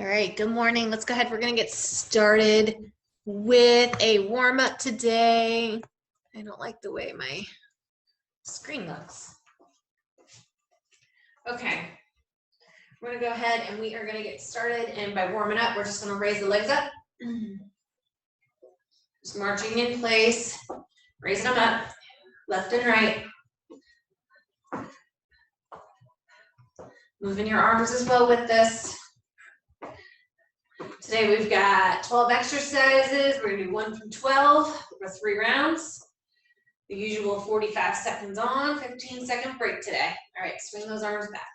All right, good morning. Let's go ahead. We're going to get started with a warm-up today. I don't like the way my screen looks. Okay, we're going to go ahead and we are going to get started. And by warming up, we're just going to raise the legs up. Just marching in place, raising them up, left and right. Moving your arms as well with this. Today we've got 12 exercises. We're gonna do 1 through 12 for 3 rounds. The usual 45 seconds on, 15-second break today. All right, swing those arms back.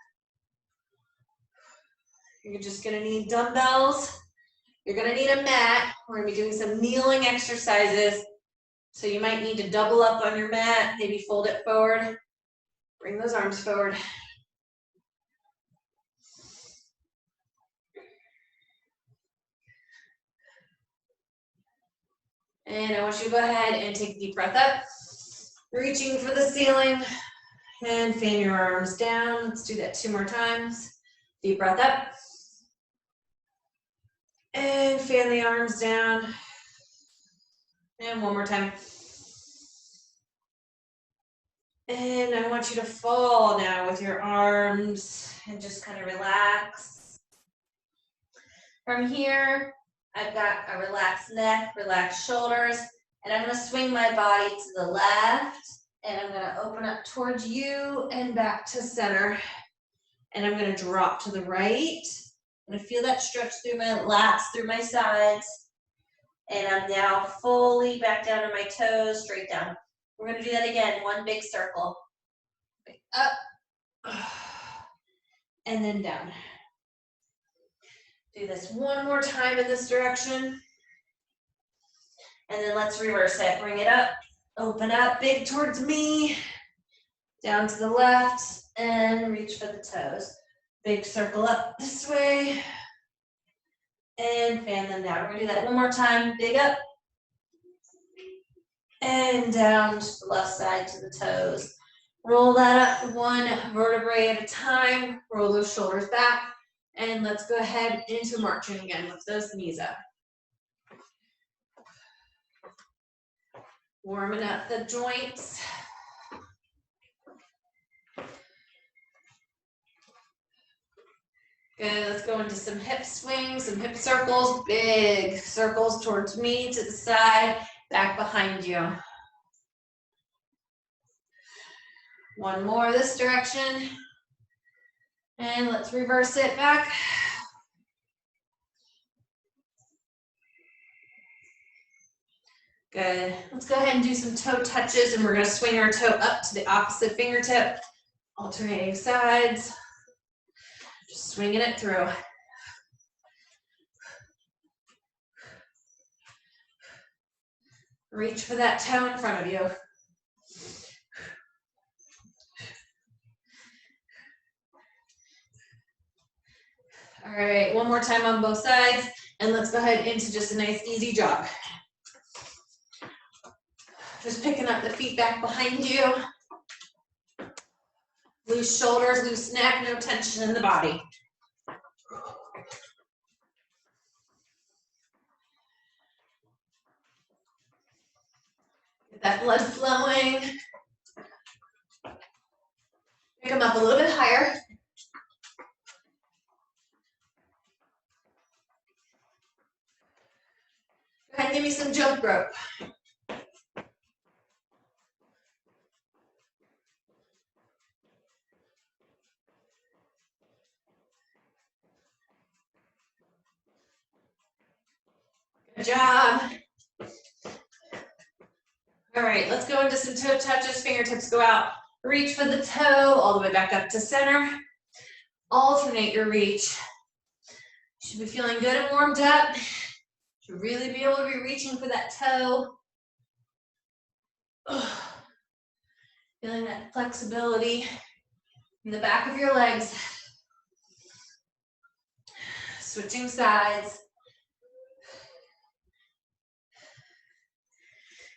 You're just gonna need dumbbells. You're gonna need a mat. We're gonna be doing some kneeling exercises. So you might need to double up on your mat, maybe fold it forward. Bring those arms forward. And I want you to go ahead and take a deep breath up, reaching for the ceiling, and fan your arms down. Let's do that 2 more times. Deep breath up, and fan the arms down. And 1 more time. And I want you to fall now with your arms and just kind of relax. From here, I've got a relaxed neck, relaxed shoulders, and I'm gonna swing my body to the left, and I'm gonna open up towards you and back to center. And I'm gonna drop to the right. I'm gonna feel that stretch through my lats, through my sides. And I'm now fully back down to my toes, straight down. We're gonna do that again, 1 big circle. Up, and then down. Do this 1 more time in this direction. And then let's reverse it. Bring it up, open up, big towards me, down to the left, and reach for the toes. Big circle up this way, and fan them down. We're gonna do that 1 more time. Big up, and down to the left side to the toes. Roll that up 1 vertebrae at a time. Roll those shoulders back. And let's go ahead into marching again. Lift those knees up. Warming up the joints. Good, let's go into some hip swings, some hip circles. Big circles towards me, to the side, back behind you. 1 more this direction. And let's reverse it back. Good. Let's go ahead and do some toe touches, and we're going to swing our toe up to the opposite fingertip, alternating sides. Just swinging it through. Reach for that toe in front of you. All right, 1 more time on both sides, and let's go ahead into just a nice easy jog. Just picking up the feet back behind you. Loose shoulders, loose neck, no tension in the body. Get that blood flowing. Pick them up a little bit higher. Go ahead and give me some jump rope. Good job. All right, let's go into some toe touches. Fingertips go out. Reach for the toe, all the way back up to center. Alternate your reach. You should be feeling good and warmed up. You should really be able to be reaching for that toe. Ugh. Feeling that flexibility in the back of your legs. Switching sides.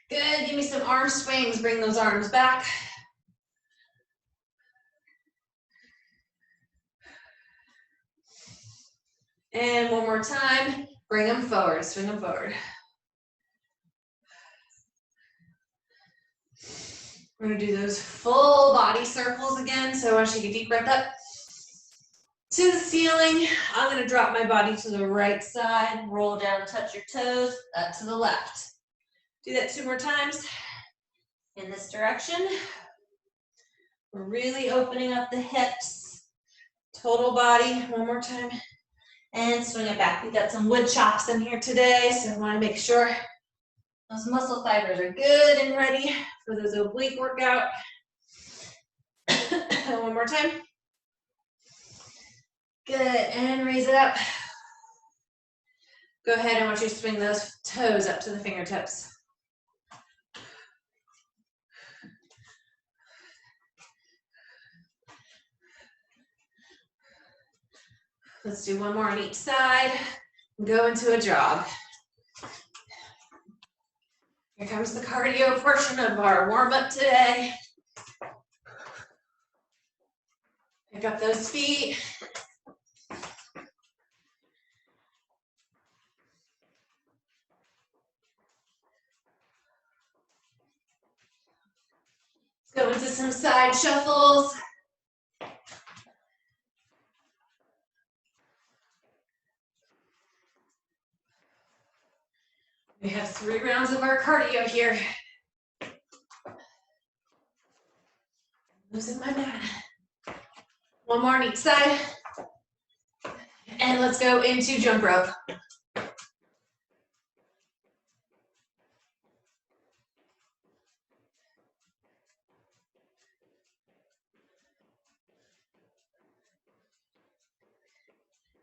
Good, give me some arm swings. Bring those arms back. And one more time, bring them forward, swing them forward. We're gonna do those full body circles again. So I want you to take a deep breath up to the ceiling. I'm gonna drop my body to the right side, roll down, touch your toes, up to the left. Do that 2 more times in this direction. We're really opening up the hips, total body. One more time, and swing it back. We got some wood chops in here today, so I wanna make sure those muscle fibers are good and ready for those oblique workout. One more time. Good, and raise it up. Go ahead, I want you to swing those toes up to the fingertips. Let's do one more on each side. Go into a jog. Here comes the cardio portion of our warm-up today. Pick up those feet. Let's go into some side shuffles. We have 3 rounds of our cardio here. Losing my mat. One more on each side. And let's go into jump rope.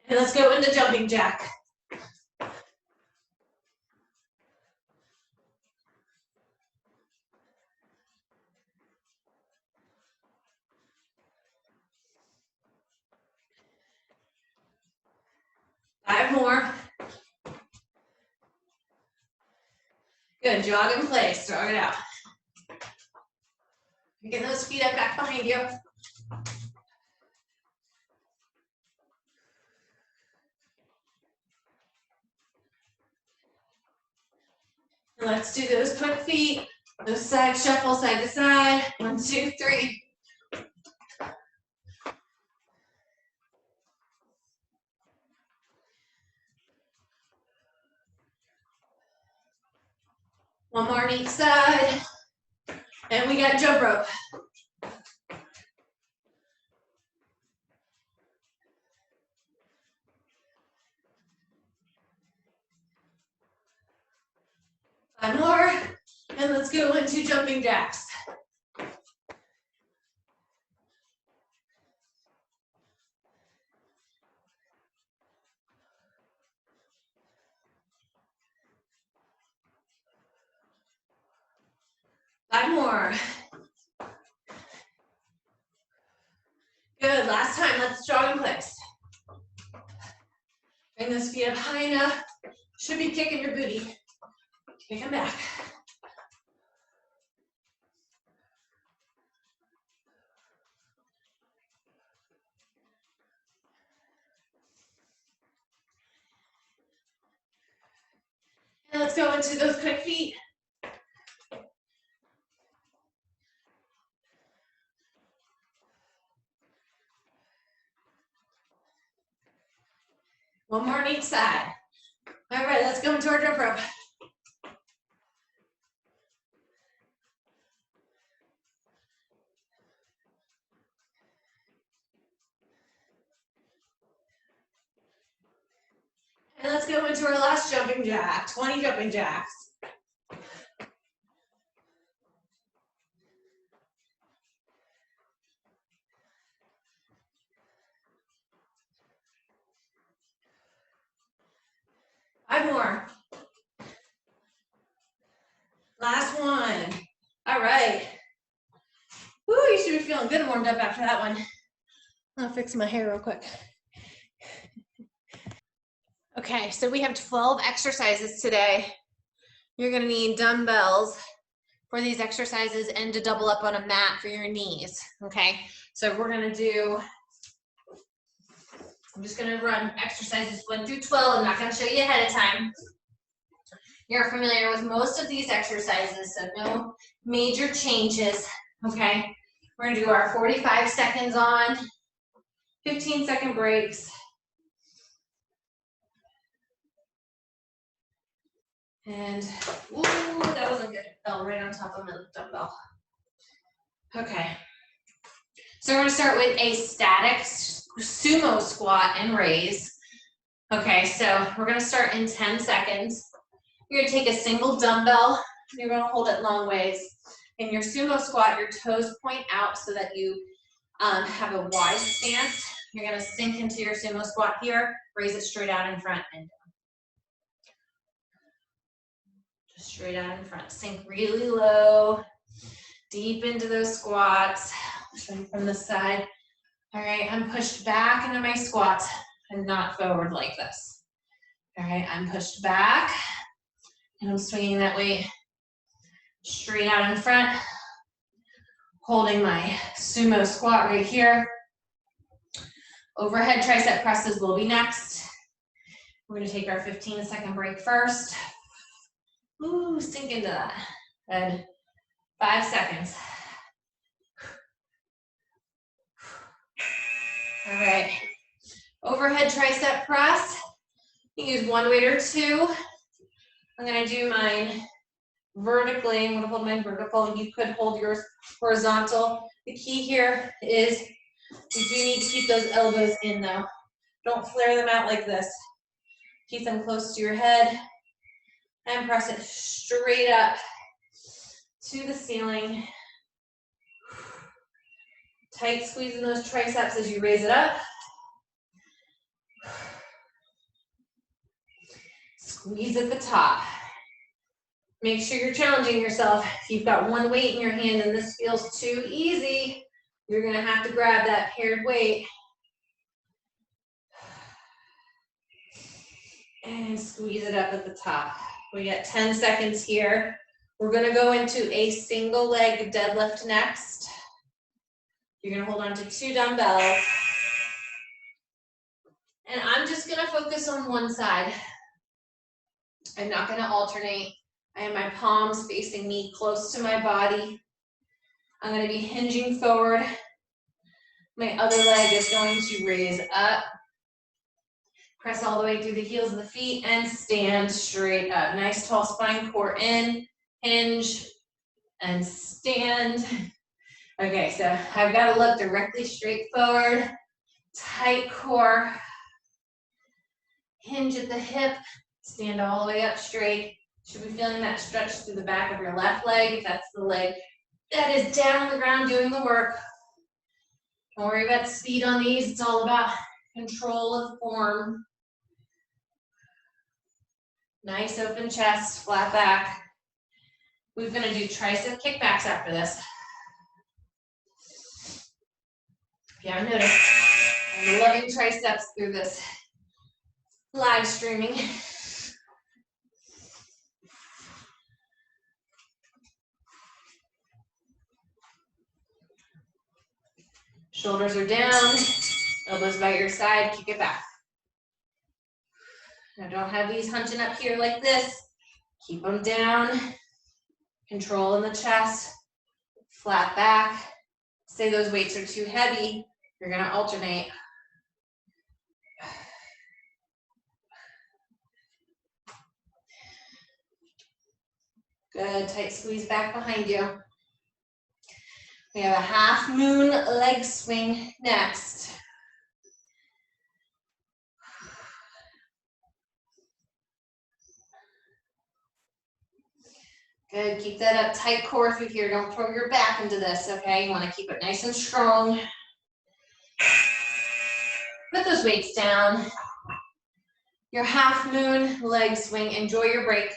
And let's go into jumping jack. Five more. Good, jog in place, jog it out. Get those feet up back behind you. And let's do those quick feet, those side shuffle, side to side. 1, 2, 3. One more on each side. And we got jump rope. Five more. And let's go into jumping jacks. Five more. Good, last time, let's jog in place. Bring those feet up high enough. Should be kicking your booty. Kick them back. And let's go into those quick feet. One more on each side. All right, let's go into our jump rope. And let's go into our last jumping jack, 20 jumping jacks. Five more. Last one. All right. Woo, you should be feeling good and warmed up after that one. I'll fix my hair real quick. Okay, so we have 12 exercises today. You're gonna need dumbbells for these exercises and to double up on a mat for your knees, okay? So we're gonna do I'm just gonna run exercises 1 through 12. I'm not gonna show you ahead of time. You're familiar with most of these exercises, so no major changes, okay? We're gonna do our 45 seconds on, 15-second breaks. And, ooh, that wasn't good. It fell right on top of my dumbbell. Okay. So we're gonna start with a static sumo squat and raise. Okay, so we're gonna start in 10 seconds. You're gonna take a single dumbbell, you're gonna hold it long ways. In your sumo squat, your toes point out so that you have a wide stance. You're gonna sink into your sumo squat here, raise it straight out in front and down. Just straight out in front. Sink really low, deep into those squats. Show you from the side. All right, I'm pushed back into my squats and not forward like this. All right, I'm pushed back and I'm swinging that weight straight out in front, holding my sumo squat right here. Overhead tricep presses will be next. We're gonna take our 15-second break first. Ooh, sink into that. Good. 5 seconds. All right. Overhead tricep press. You can use one weight or two. I'm gonna do mine vertically. I'm gonna hold mine vertical. You could hold yours horizontal. The key here is you do need to keep those elbows in though. Don't flare them out like this. Keep them close to your head and press it straight up to the ceiling. Tight squeeze in those triceps as you raise it up. Squeeze at the top. Make sure you're challenging yourself. If you've got one weight in your hand and this feels too easy, you're gonna have to grab that paired weight. And squeeze it up at the top. We got 10 seconds here. We're gonna go into a single leg deadlift next. You're gonna hold on to 2 dumbbells. And I'm just gonna focus on one side. I'm not gonna alternate. I have my palms facing me close to my body. I'm gonna be hinging forward. My other leg is going to raise up. Press all the way through the heels of the feet and stand straight up. Nice tall spine, core in, hinge, and stand. Okay, so I've got to look directly straight forward, tight core, hinge at the hip, stand all the way up straight. Should be feeling that stretch through the back of your left leg if that's the leg that is down on the ground doing the work. Don't worry about speed on these, it's all about control of form. Nice open chest, flat back. We're gonna do tricep kickbacks after this. If you haven't noticed, I'm loving triceps through this live streaming. Shoulders are down, elbows by your side, kick it back. Now don't have these hunching up here like this. Keep them down. Control in the chest, flat back. Say those weights are too heavy, you're gonna alternate. Good, tight squeeze back behind you. We have a half moon leg swing next. Good, keep that up, tight core through here. Don't throw your back into this, okay? You wanna keep it nice and strong. Put those weights down. Your half moon leg swing, enjoy your break.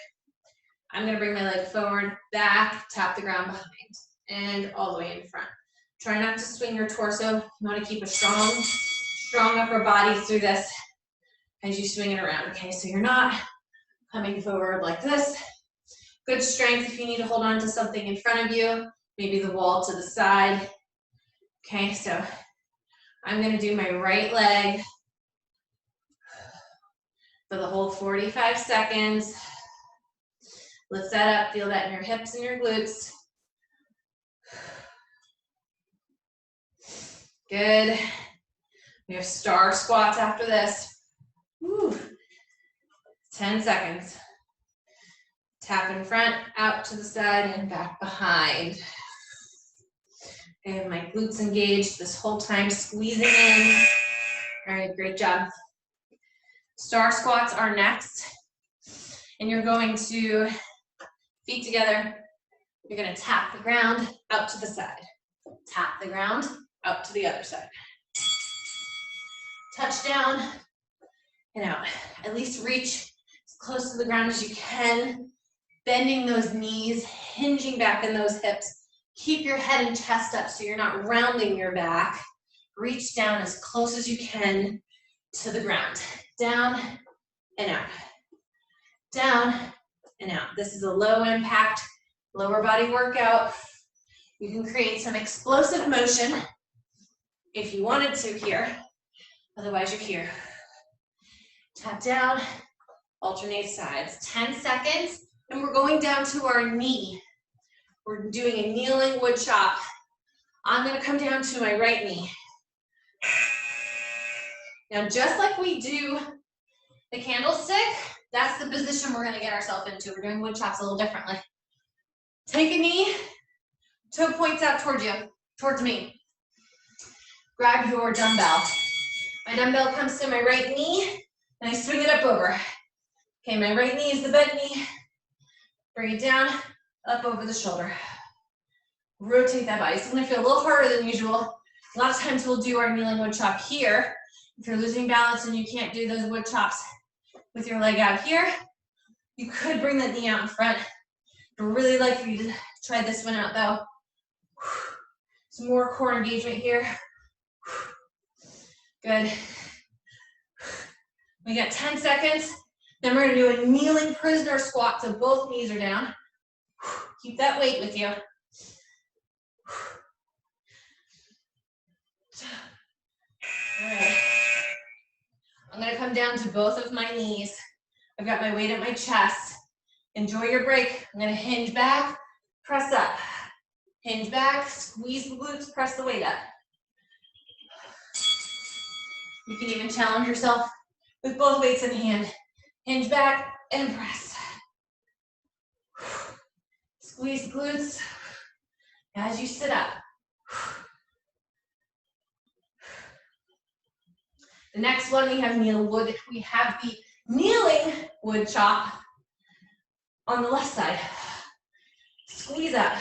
I'm gonna bring my leg forward, back, tap the ground behind, and all the way in front. Try not to swing your torso. You wanna keep a strong upper body through this as you swing it around, okay? So you're not coming forward like this. Good strength if you need to hold on to something in front of you, maybe the wall to the side. Okay, so I'm gonna do my right leg for the whole 45 seconds. Lift that up, feel that in your hips and your glutes. Good. We have star squats after this. Woo. 10 seconds. Tap in front, out to the side, and back behind. I have my glutes engaged this whole time, squeezing in. All right, great job. Star squats are next. And you're going to, feet together, you're gonna tap the ground out to the side. Tap the ground out to the other side. Touch down and out. At least reach as close to the ground as you can. Bending those knees, hinging back in those hips. Keep your head and chest up so you're not rounding your back. Reach down as close as you can to the ground. Down and out. Down and out. This is a low impact, lower body workout. You can create some explosive motion if you wanted to here. Otherwise, you're here. Tap down, alternate sides. 10 seconds, and we're going down to our knee. We're doing a kneeling wood chop. I'm gonna come down to my right knee. Now, just like we do the candlestick, that's the position we're gonna get ourselves into. We're doing wood chops a little differently. Take a knee, toe points out towards you, towards me. Grab your dumbbell. My dumbbell comes to my right knee, and I swing it up over. Okay, my right knee is the bent knee. Bring it down, up over the shoulder. Rotate that body. It's gonna feel a little harder than usual. A lot of times we'll do our kneeling wood chop here. If you're losing balance and you can't do those wood chops with your leg out here, you could bring that knee out in front. I'd really like for you to try this one out though. Some more core engagement here. Good. We got 10 seconds. Then we're gonna do a kneeling prisoner squat, so both knees are down. Keep that weight with you. All right. I'm gonna come down to both of my knees. I've got my weight at my chest. Enjoy your break. I'm gonna hinge back, press up. Hinge back, squeeze the glutes, press the weight up. You can even challenge yourself with both weights in hand. Hinge back and press. Squeeze the glutes as you sit up. The next one we have we have the kneeling wood chop on the left side. Squeeze up.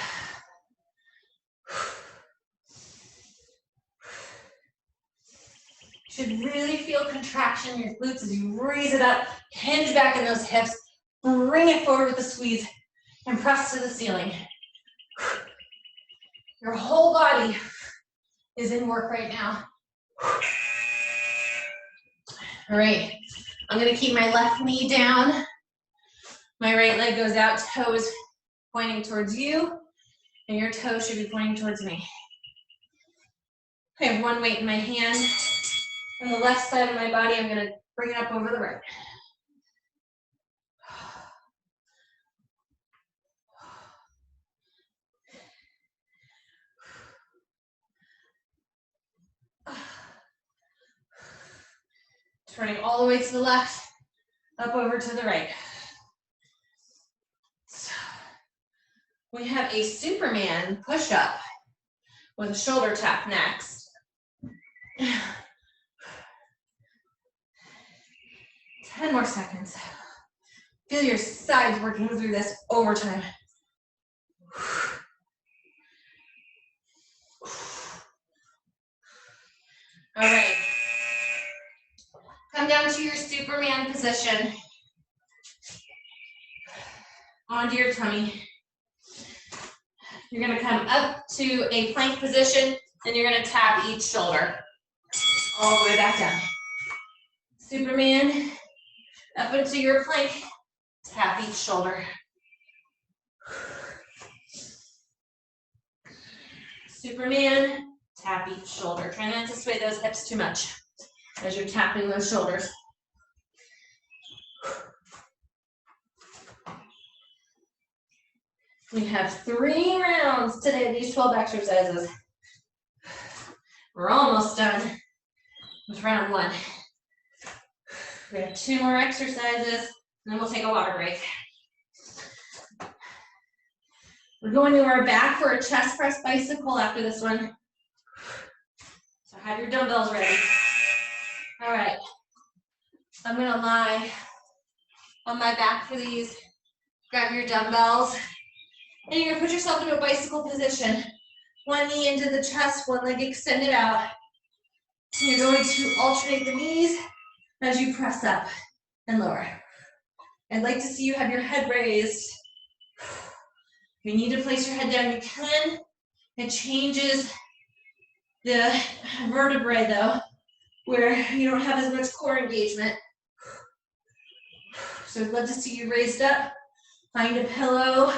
You should really feel contraction in your glutes as you raise it up, hinge back in those hips, bring it forward with a squeeze, and press to the ceiling. Your whole body is in work right now. All right, I'm gonna keep my left knee down. My right leg goes out, toes pointing towards you, and your toes should be pointing towards me. I have one weight in my hand. On the left side of my body, I'm gonna bring it up over the right. Turning all the way to the left, up over to the right. So, we have a Superman push-up with a shoulder tap next. 10 more seconds. Feel your sides working through this overtime. All right. Come down to your Superman position. Onto your tummy. You're gonna come up to a plank position, and you're gonna tap each shoulder. All the way back down. Superman, up into your plank, tap each shoulder. Superman, tap each shoulder. Try not to sway those hips too much as you're tapping those shoulders. We have 3 rounds today, these 12 exercises. We're almost done with round 1. We have 2 more exercises, and then we'll take a water break. We're going to our back for a chest press bicycle after this one. So have your dumbbells ready. All right. I'm gonna lie on my back for these. Grab your dumbbells, and you're gonna put yourself into a bicycle position. One knee into the chest, one leg extended out. And you're going to alternate the knees as you press up and lower. I'd like to see you have your head raised. If you need to place your head down, you can. It changes the vertebrae though, where you don't have as much core engagement. So I'd love to see you raised up. Find a pillow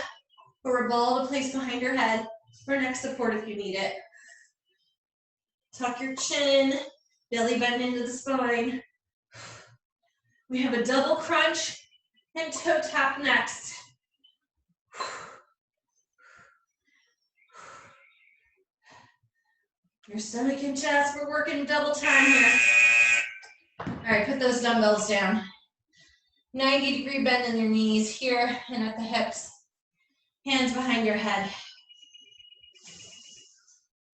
or a ball to place behind your head or neck support if you need it. Tuck your chin, belly button into the spine. We have a double crunch and toe tap next. Your stomach and chest, we're working double time here. All right, put those dumbbells down. 90-degree bend in your knees here and at the hips. Hands behind your head.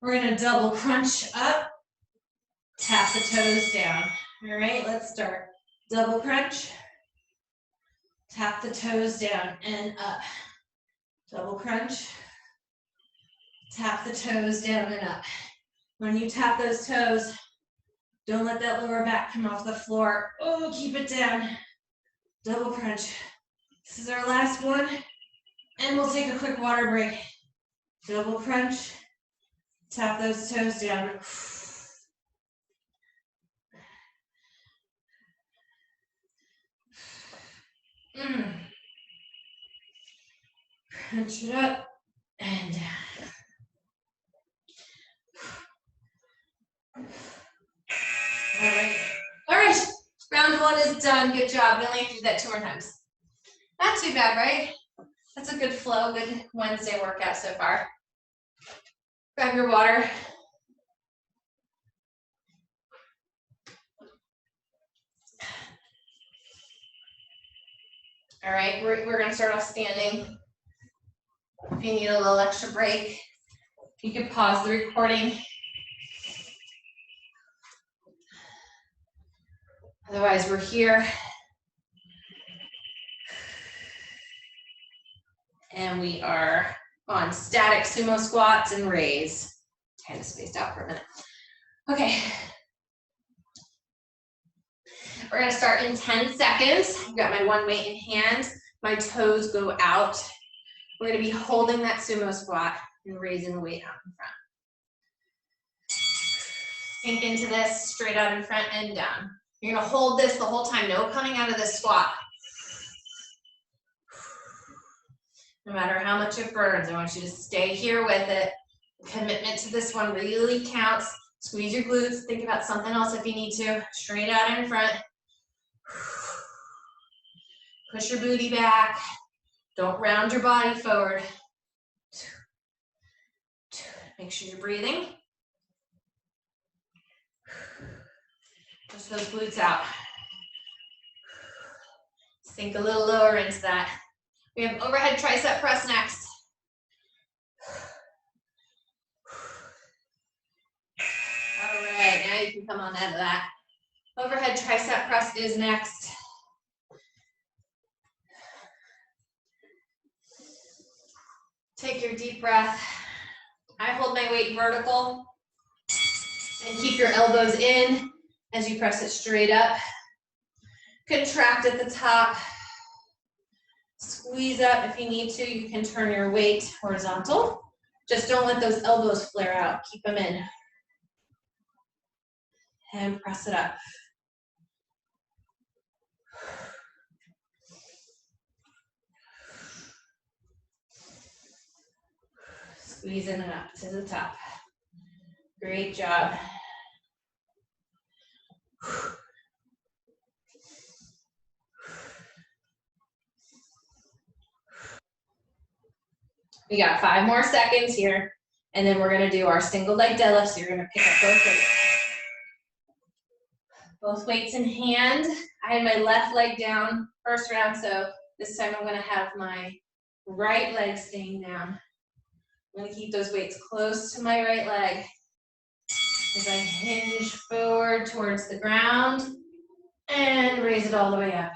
We're gonna double crunch up, tap the toes down. All right, let's start. Double crunch, tap the toes down and up. Double crunch, tap the toes down and up. When you tap those toes, don't let that lower back come off the floor. Oh, keep it down. Double crunch. This is our last one, and we'll take a quick water break. Double crunch, tap those toes down. Crunch it up and down. All right, round 1 is done. Good job. We only have to do that 2 more times. Not too bad, right? That's a good flow, good Wednesday workout so far. Grab your water. All right, we're gonna start off standing. If you need a little extra break, you can pause the recording. Otherwise, we're here. And we are on static sumo squats and raise. Kind of spaced out for a minute. Okay. We're gonna start in 10 seconds. I've got my one weight in hand. My toes go out. We're gonna be holding that sumo squat and raising the weight out in front. Sink into this, straight out in front and down. You're gonna hold this the whole time, no coming out of this squat. No matter how much it burns, I want you to stay here with it. Commitment to this one really counts. Squeeze your glutes, think about something else if you need to. Straight out in front. Push your booty back. Don't round your body forward. Make sure you're breathing. Push those glutes out. Sink a little lower into that. We have overhead tricep press next. All right, now you can come on out of that. Overhead tricep press is next. Take your deep breath. I hold my weight vertical and keep your elbows in as you press it straight up. Contract at the top. Squeeze up if you need to. You can turn your weight horizontal. Just don't let those elbows flare out. Keep them in. And press it up. Squeezing it up to the top. Great job. We got 5 more seconds here, and then we're gonna do our single leg deadlift. So you're gonna pick up both weights. Both weights in hand. I had my left leg down first round, so this time I'm gonna have my right leg staying down. I'm gonna keep those weights close to my right leg as I hinge forward towards the ground and raise it all the way up.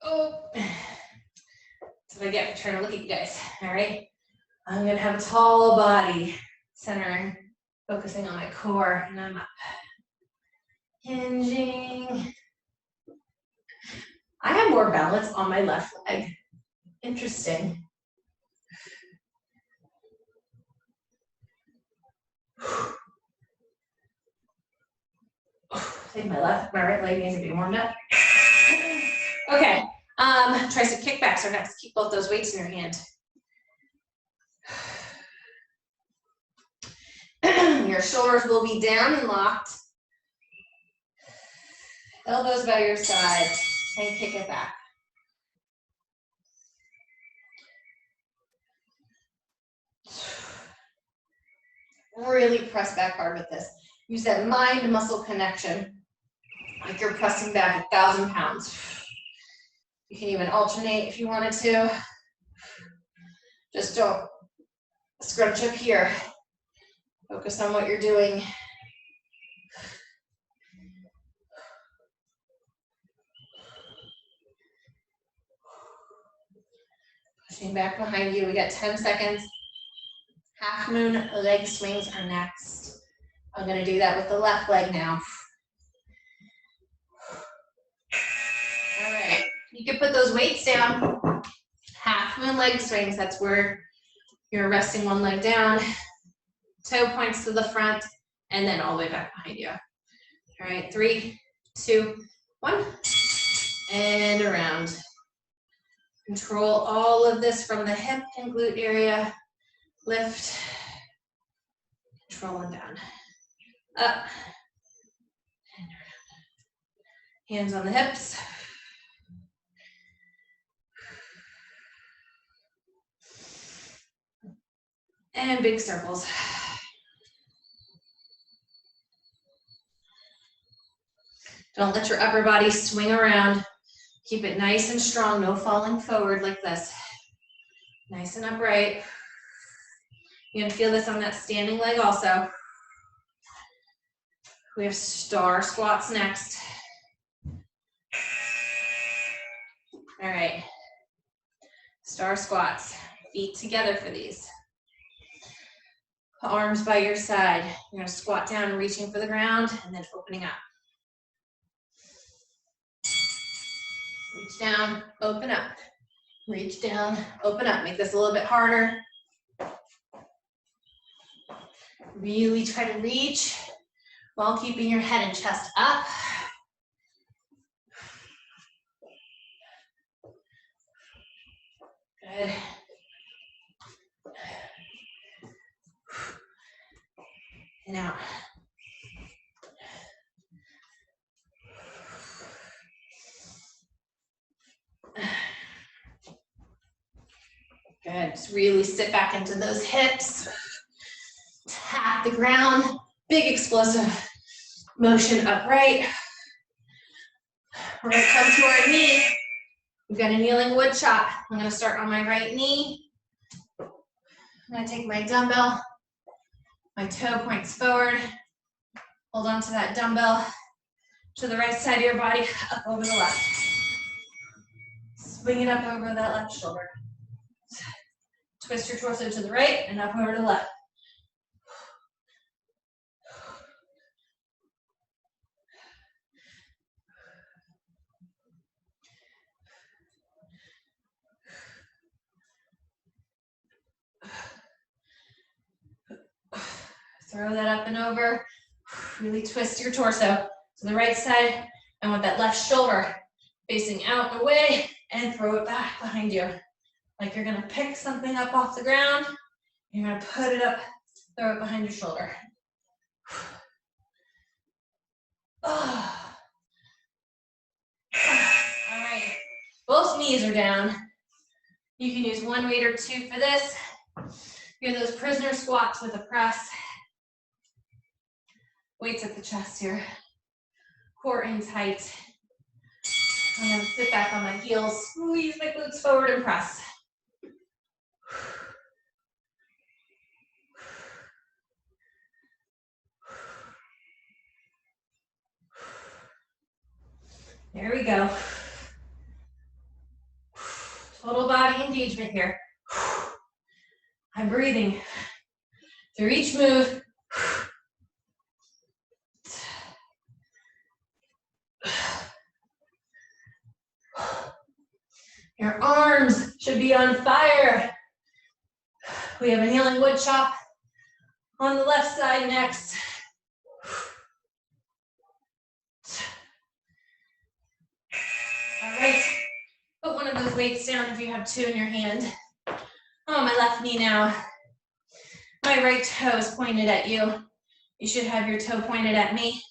Oh, that's what I get for trying to look at you guys, all right? I'm gonna have a tall body, centering, focusing on my core, and I'm up. Hinging. I have more balance on my left leg. Interesting. I think my right leg needs to be warmed up. Okay, tricep kickbacks are next. Keep both those weights in your hand. Your shoulders will be down and locked. Elbows by your side, and kick it back. Really press back hard with this. Use that mind-muscle connection, like you're pressing back 1,000 pounds. You can even alternate if you wanted to. Just don't scrunch up here. Focus on what you're doing. Pushing back behind you. We got 10 seconds. Half moon leg swings are next. I'm gonna do that with the left leg now. All right, you can put those weights down. Half moon leg swings, that's where you're resting one leg down, toe points to the front, and then all the way back behind you. All right, 3, 2, 1, and around. Control all of this from the hip and glute area. Lift, control and down. Up, and around. Hands on the hips. And big circles. Don't let your upper body swing around. Keep it nice and strong, no falling forward like this. Nice and upright. You're gonna feel this on that standing leg also. We have star squats next. All right, star squats, feet together for these. Arms by your side. You're gonna squat down, reaching for the ground, and then opening up. Reach down, open up. Reach down, open up. Make this a little bit harder. Really try to reach while keeping your head and chest up. Good. And out. Good. Just really sit back into those hips. Tap the ground. Big explosive motion upright. We're going to come to our knee. We've got a kneeling wood chop. I'm going to start on my right knee. I'm going to take my dumbbell. My toe points forward. Hold on to that dumbbell to the right side of your body, up over the left. Swing it up over that left shoulder. Twist your torso to the right and up over to the left. Throw that up and over. Really twist your torso to the right side. I want that left shoulder facing out and away, and throw it back behind you. Like you're gonna pick something up off the ground. You're gonna put it up, throw it behind your shoulder. Oh. All right, both knees are down. You can use one weight or two for this. Here are those prisoner squats with a press. Weights at the chest here. Core in tight. I'm gonna sit back on my heels, squeeze my glutes forward and press. There we go. Total body engagement here. I'm breathing through each move. Your arms should be on fire. We have a healing wood chop on the left side next. All right, put one of those weights down if you have two in your hand. On my left knee now. My right toe is pointed at you. You should have your toe pointed at me.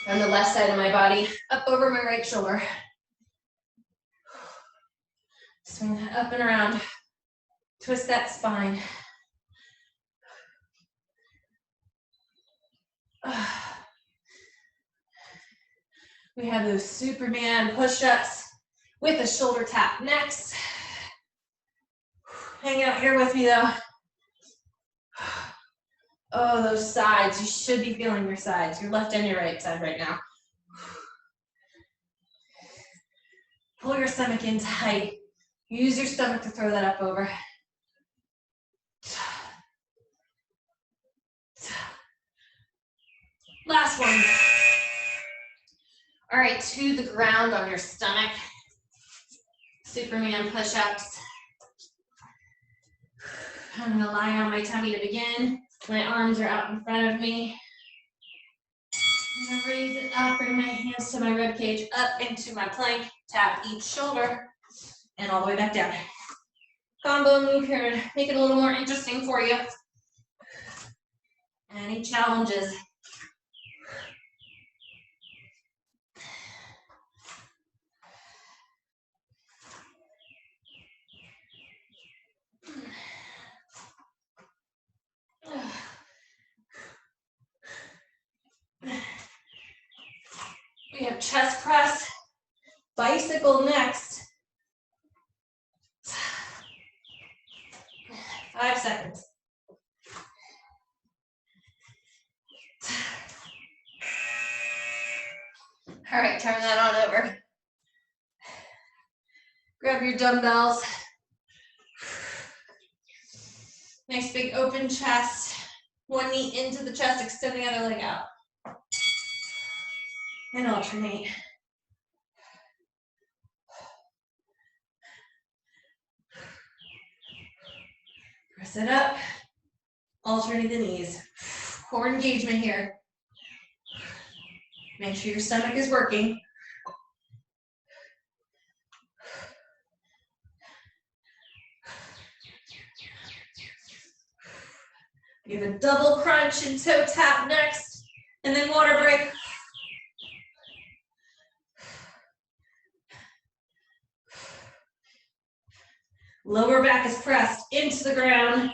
On the left side of my body, up over my right shoulder. Swing that up and around. Twist that spine. We have those Superman push-ups with a shoulder tap next. Hang out here with me though. Oh, those sides. You should be feeling your sides, your left and your right side right now. Pull your stomach in tight. Use your stomach to throw that up over. Last one. All right, to the ground on your stomach. Superman push-ups. I'm gonna lie on my tummy to begin. My arms are out in front of me. I'm gonna raise it up, bring my hands to my rib cage, up into my plank, tap each shoulder, and all the way back down. Combo move here to make it a little more interesting for you. Any challenges? We have chest press, bicycle next. 5 seconds. All right, turn that on over. Grab your dumbbells. Nice big open chest. One knee into the chest, extend the other leg out. And alternate. Press it up. Alternate the knees. Core engagement here. Make sure your stomach is working. We have a double crunch and toe tap next, and then water break. Lower back is pressed into the ground.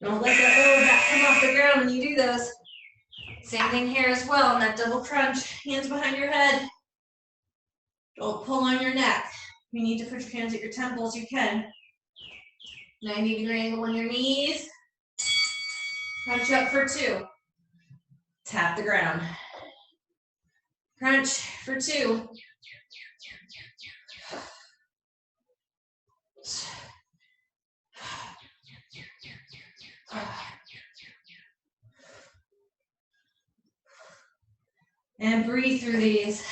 Don't let that lower back come off the ground when you do those. Same thing here as well, in that double crunch. Hands behind your head. Don't pull on your neck. If you need to put your hands at your temples, you can. 90-degree angle on your knees. Crunch up for 2. Tap the ground. Crunch for 2. And breathe through these.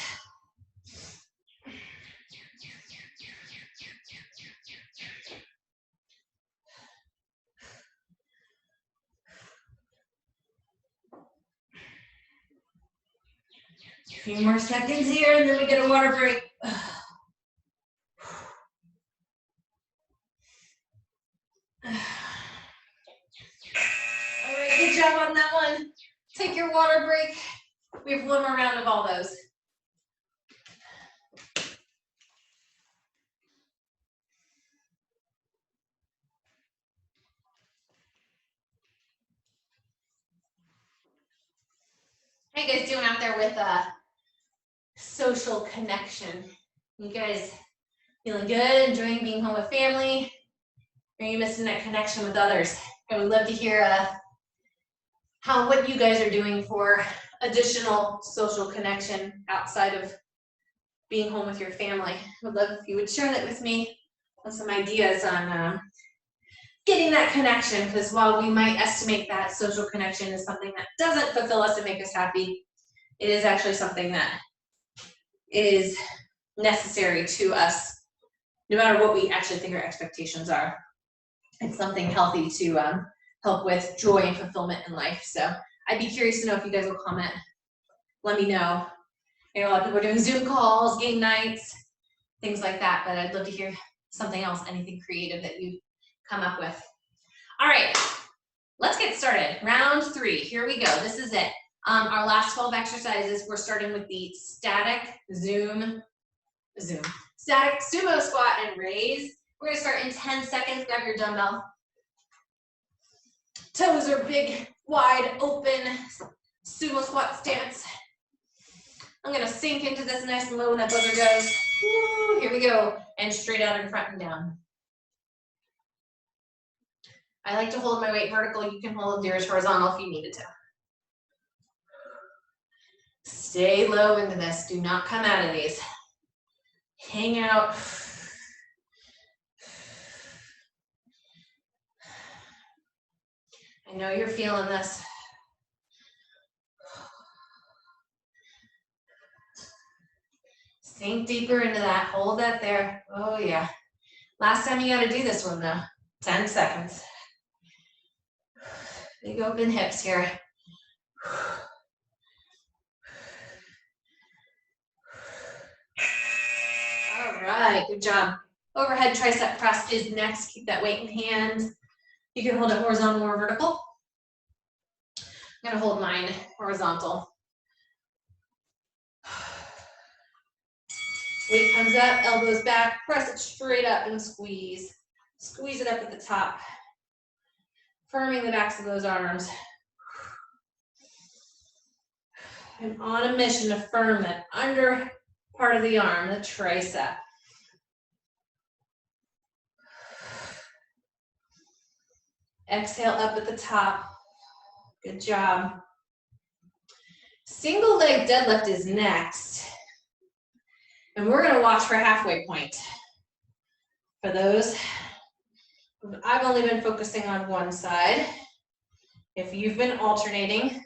A few more seconds here, and then we get a water break. job on that one. Take your water break. We have one more round of all those. How you guys doing out there with social connection? You guys feeling good, enjoying being home with family? Or are you missing that connection with others? I would love to hear what you guys are doing for additional social connection outside of being home with your family. I would love if you would share that with me with some ideas on getting that connection, because while we might estimate that social connection is something that doesn't fulfill us and make us happy, it is actually something that is necessary to us, no matter what we actually think our expectations are. It's something healthy to help with joy and fulfillment in life. So I'd be curious to know if you guys will comment. Let me know. You know, a lot of people are doing Zoom calls, game nights, things like that, but I'd love to hear something else, anything creative that you come up with. All right, let's get started. Round 3, here we go. This is it. Our last 12 exercises, we're starting with the static static sumo squat and raise. We're gonna start in 10 seconds, grab your dumbbell. Toes are big, wide open, sumo squat stance. I'm gonna sink into this nice and low when that buzzer goes. Woo, here we go, and straight out in front and down. I like to hold my weight vertical. You can hold yours horizontal if you needed to. Stay low into this. Do not come out of these. Hang out. I know you're feeling this. Sink deeper into that. Hold that there. Oh, yeah. Last time you got to do this one, though. 10 seconds. Big open hips here. All right, good job. Overhead tricep press is next. Keep that weight in hand. You can hold it horizontal or vertical. I'm gonna hold mine horizontal. Weight comes up, elbows back, press it straight up and squeeze. Squeeze it up at the top. Firming the backs of those arms. I'm on a mission to firm that under part of the arm, the tricep. Exhale up at the top. Good job. Single leg deadlift is next. And we're gonna watch for halfway point. For those, I've only been focusing on one side. If you've been alternating,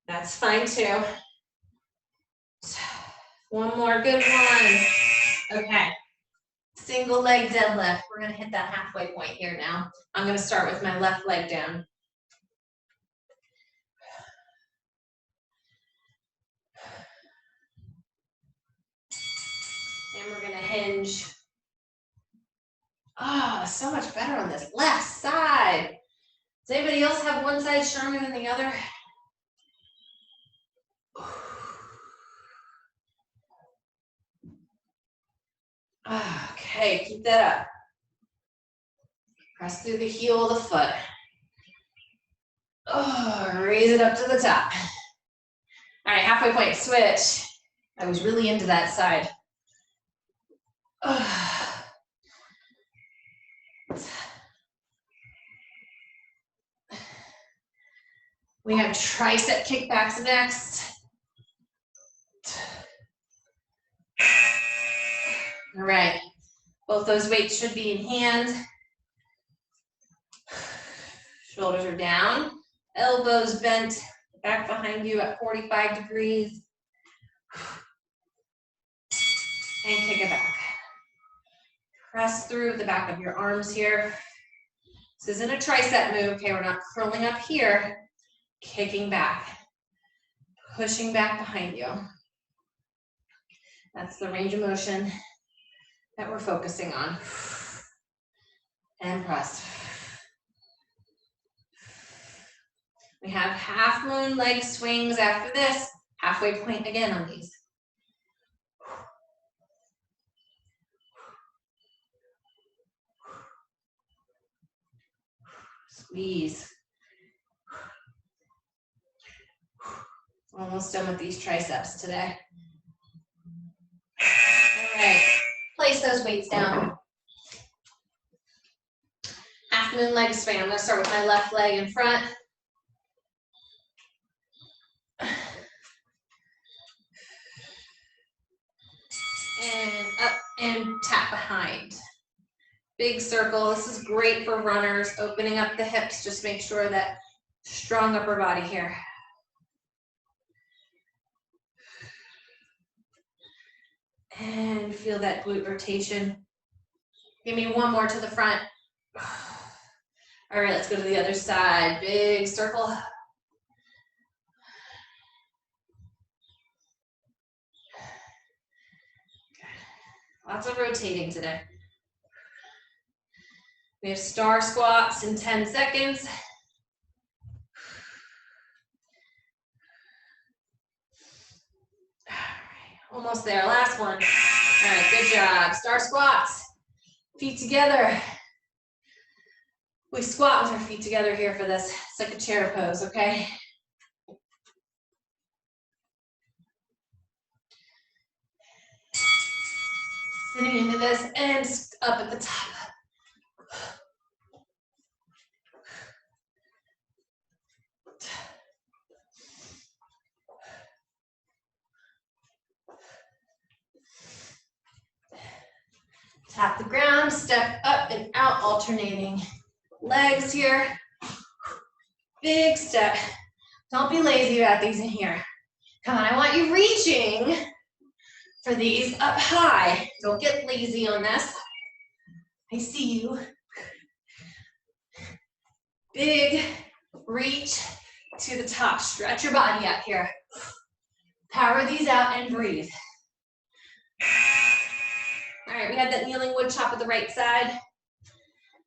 that's fine too. One more, good one. Okay, single leg deadlift. We're gonna hit that halfway point here now. I'm gonna start with my left leg down. And we're gonna hinge. Ah, so much better on this left side. Does anybody else have one side stronger than the other? Okay, keep that up. Press through the heel of the foot. Oh, raise it up to the top. All right, halfway point, switch. I was really into that side. We have tricep kickbacks next. All right, both those weights should be in hand. Shoulders are down, elbows bent back behind you at 45 degrees. And kick it back. Press through the back of your arms here. This isn't a tricep move, okay? We're not curling up here. Kicking back, pushing back behind you. That's the range of motion that we're focusing on. And press. We have half moon leg swings after this, halfway point again on these. Squeeze. Almost done with these triceps today. All right, place those weights down. Half moon leg swing. I'm gonna start with my left leg in front. And up and tap behind. Big circle. This is great for runners, opening up the hips. Just make sure that strong upper body here. And feel that glute rotation. Give me one more to the front. All right, let's go to the other side. Big circle. Lots of rotating today. We have star squats in 10 seconds. All right, almost there. Last one. All right, good job. Star squats. Feet together. We squat with our feet together here for this. It's like a chair pose, okay? Sitting into this and up at the top. Tap the ground, step up and out, alternating legs here. Big step. Don't be lazy about these in here. Come on, I want you reaching for these up high. Don't get lazy on this. I see you. Big reach to the top. Stretch your body out here. Power these out and breathe. All right, we had that kneeling wood chop at the right side.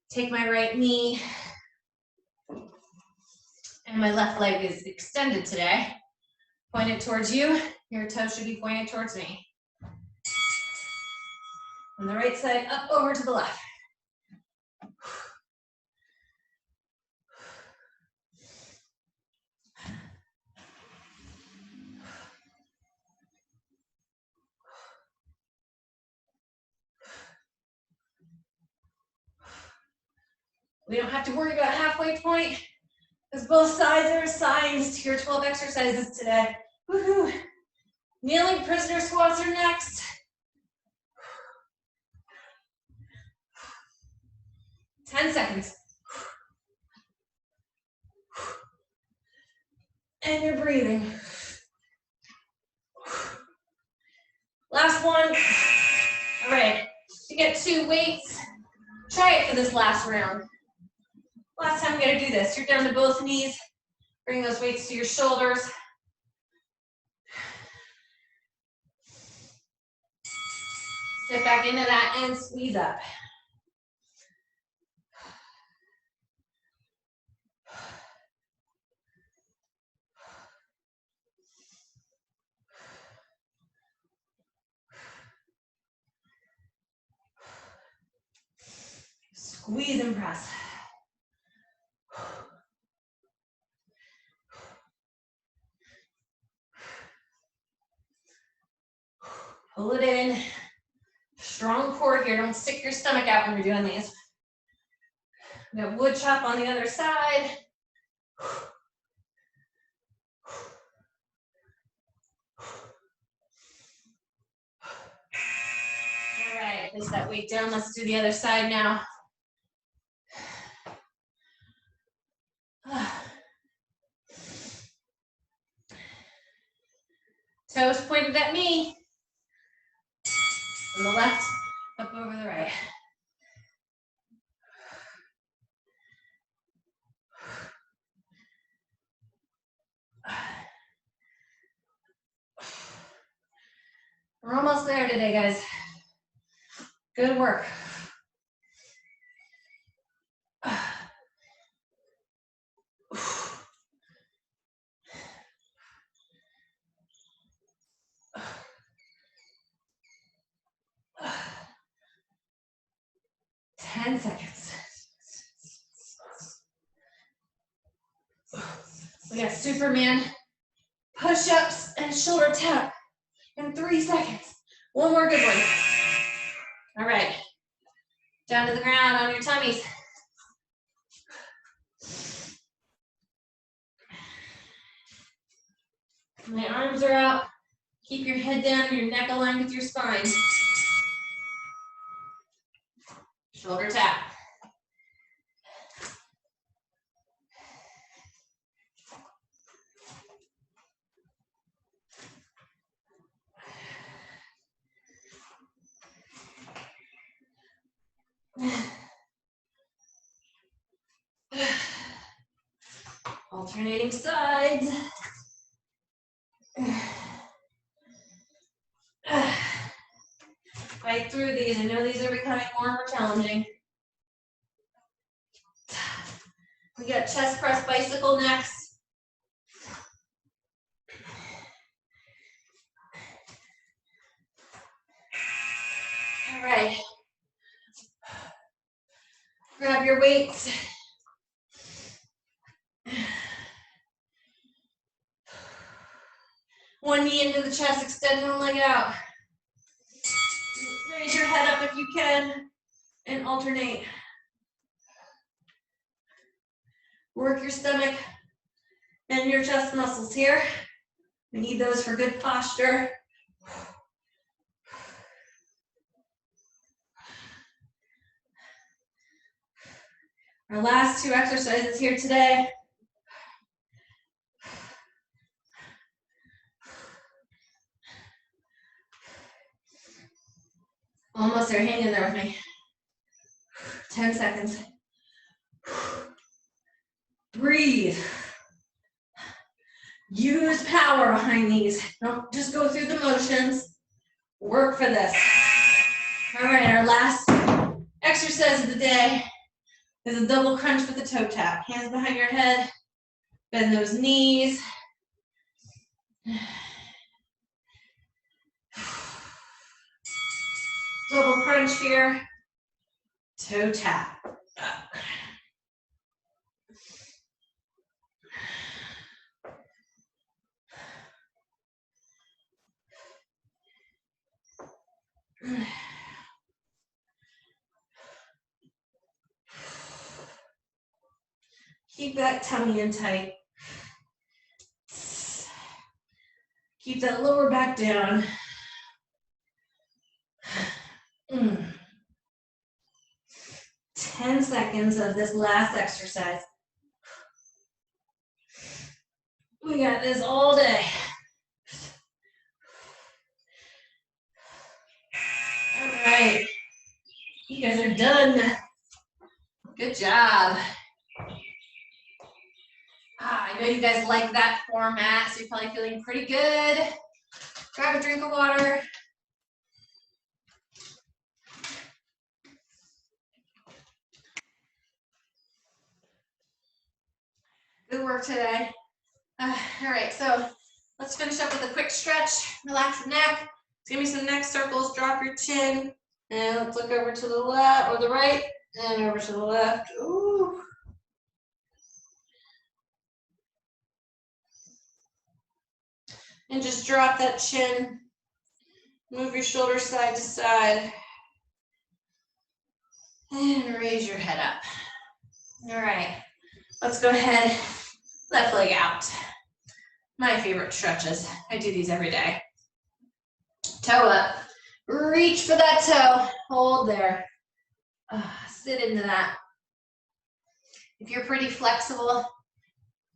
Take my right knee. And my left leg is extended today. Pointed towards you. Your toe should be pointed towards me. On the right side, up over to the left. We don't have to worry about halfway point because both sides are assigned to your 12 exercises today. Woohoo! Kneeling prisoner squats are next. Ten seconds. And you're breathing. Last one. All right, you get 2 weights. Try it for this last round. Last time we're gonna do this. You're down to both knees. Bring those weights to your shoulders. Sit back into that and squeeze up. Squeeze and press. Pull it in. Strong core here. Don't stick your stomach out when you're doing these. We have wood chop on the other side. All right, place that weight down. Let's do the other side now. Toes pointed at me. On the left, up over the right. We're almost there today, guys. Good work. 10 seconds. We got Superman push-ups and shoulder tap in 3 seconds. One more good one. All right. Down to the ground on your tummies. My arms are out. Keep your head down and your neck aligned with your spine. Shoulder tap. Alternating sides. Fight through these. I know these are becoming more and more challenging. We got chest press bicycle next. All right. Grab your weights. One knee into the chest, extend one leg out. Raise your head up if you can, and alternate. Work your stomach and your chest muscles here. We need those for good posture. Our last 2 exercises here today. Almost there, hang in there with me. 10 seconds. Breathe. Use power behind these. Don't just go through the motions. Work for this. All right, our last exercise of the day is a double crunch with a toe tap. Hands behind your head. Bend those knees. Double crunch here. Toe tap. Keep that tummy in tight. Keep that lower back down. 10 seconds of this last exercise. We got this all day. All right. You guys are done. Good job. I know you guys like that format, so you're probably feeling pretty good. Grab a drink of water. Good work today. All right, so let's finish up with a quick stretch. Relax the neck. Let's give me some neck circles. Drop your chin. And let's look over to the left or the right and over to the left. Ooh. And just drop that chin. Move your shoulders side to side. And raise your head up. All right, let's go ahead. Left leg out. My favorite stretches. I do these every day. Toe up. Reach for that toe. Hold there. Sit into that. If you're pretty flexible,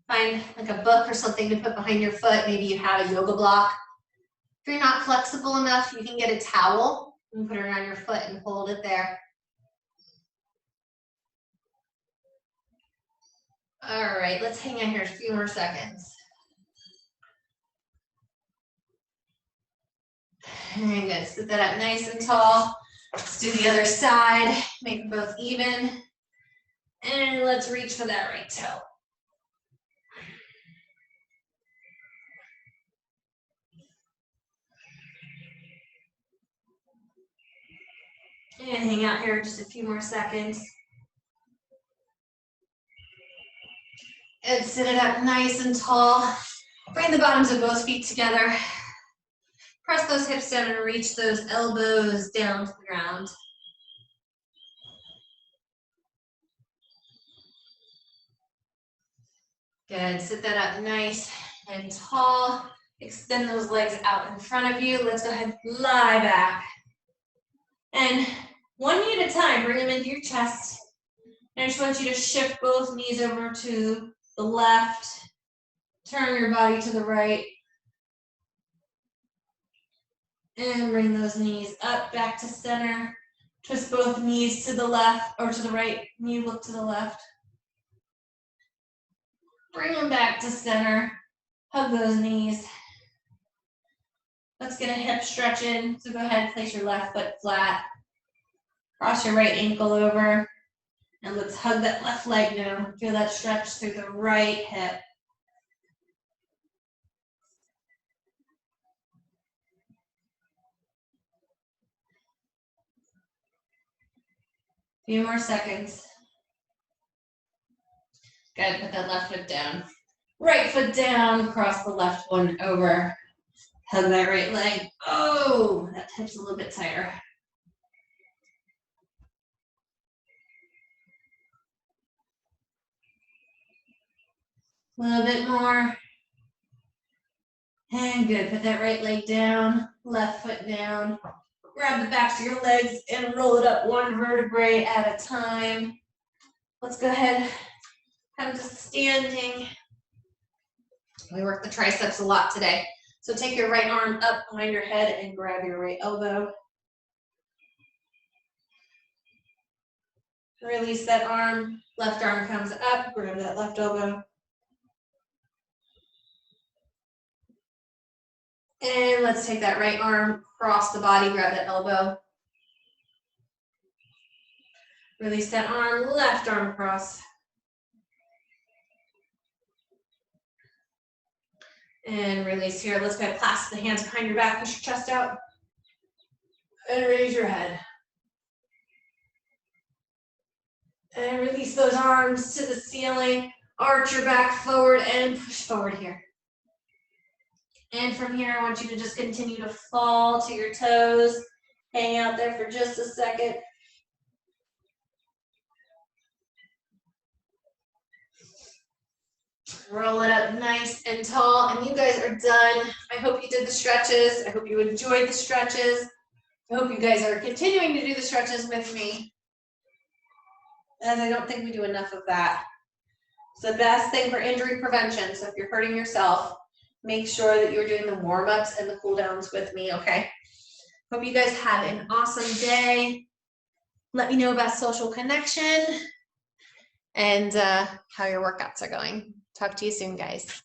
find like a book or something to put behind your foot. Maybe you have a yoga block. If you're not flexible enough, you can get a towel and put it around your foot and hold it there. All right, let's hang out here a few more seconds. Very good. Sit that up nice and tall. Let's do the other side. Make them both even. And let's reach for that right toe. And hang out here just a few more seconds. And sit it up nice and tall. Bring the bottoms of both feet together. Press those hips down and reach those elbows down to the ground. Good, sit that up nice and tall. Extend those legs out in front of you. Let's go ahead and lie back. And one knee at a time, bring them into your chest. And I just want you to shift both knees over to the left. Turn your body to the right. And bring those knees up, back to center. Twist both knees to the left or to the right. Knee look to the left. Bring them back to center. Hug those knees. Let's get a hip stretch in. So go ahead, place your left foot flat. Cross your right ankle over. And let's hug that left leg down. Feel that stretch through the right hip. Few more seconds. Good, put that left foot down. Right foot down, cross the left one over. Hug that right leg. Oh, that hip's a little bit tighter. A little bit more. And good, put that right leg down, left foot down. Grab the backs of your legs and roll it up one vertebrae at a time. Let's go ahead, come to standing. We worked the triceps a lot today. So take your right arm up behind your head and grab your right elbow. Release that arm, left arm comes up, grab that left elbow. And let's take that right arm, cross the body, grab that elbow. Release that arm, left arm across. And release here. Let's go ahead, clasp the hands behind your back, push your chest out. And raise your head. And release those arms to the ceiling. Arch your back forward and push forward here. And from here, I want you to just continue to fall to your toes. Hang out there for just a second. Roll it up nice and tall, and you guys are done. I hope you did the stretches. I hope you enjoyed the stretches. I hope you guys are continuing to do the stretches with me, as I don't think we do enough of that. It's the best thing for injury prevention, so if you're hurting yourself, make sure that you're doing the warm-ups and the cool-downs with me, okay? Hope you guys have an awesome day. Let me know about social connection and how your workouts are going. Talk to you soon, guys.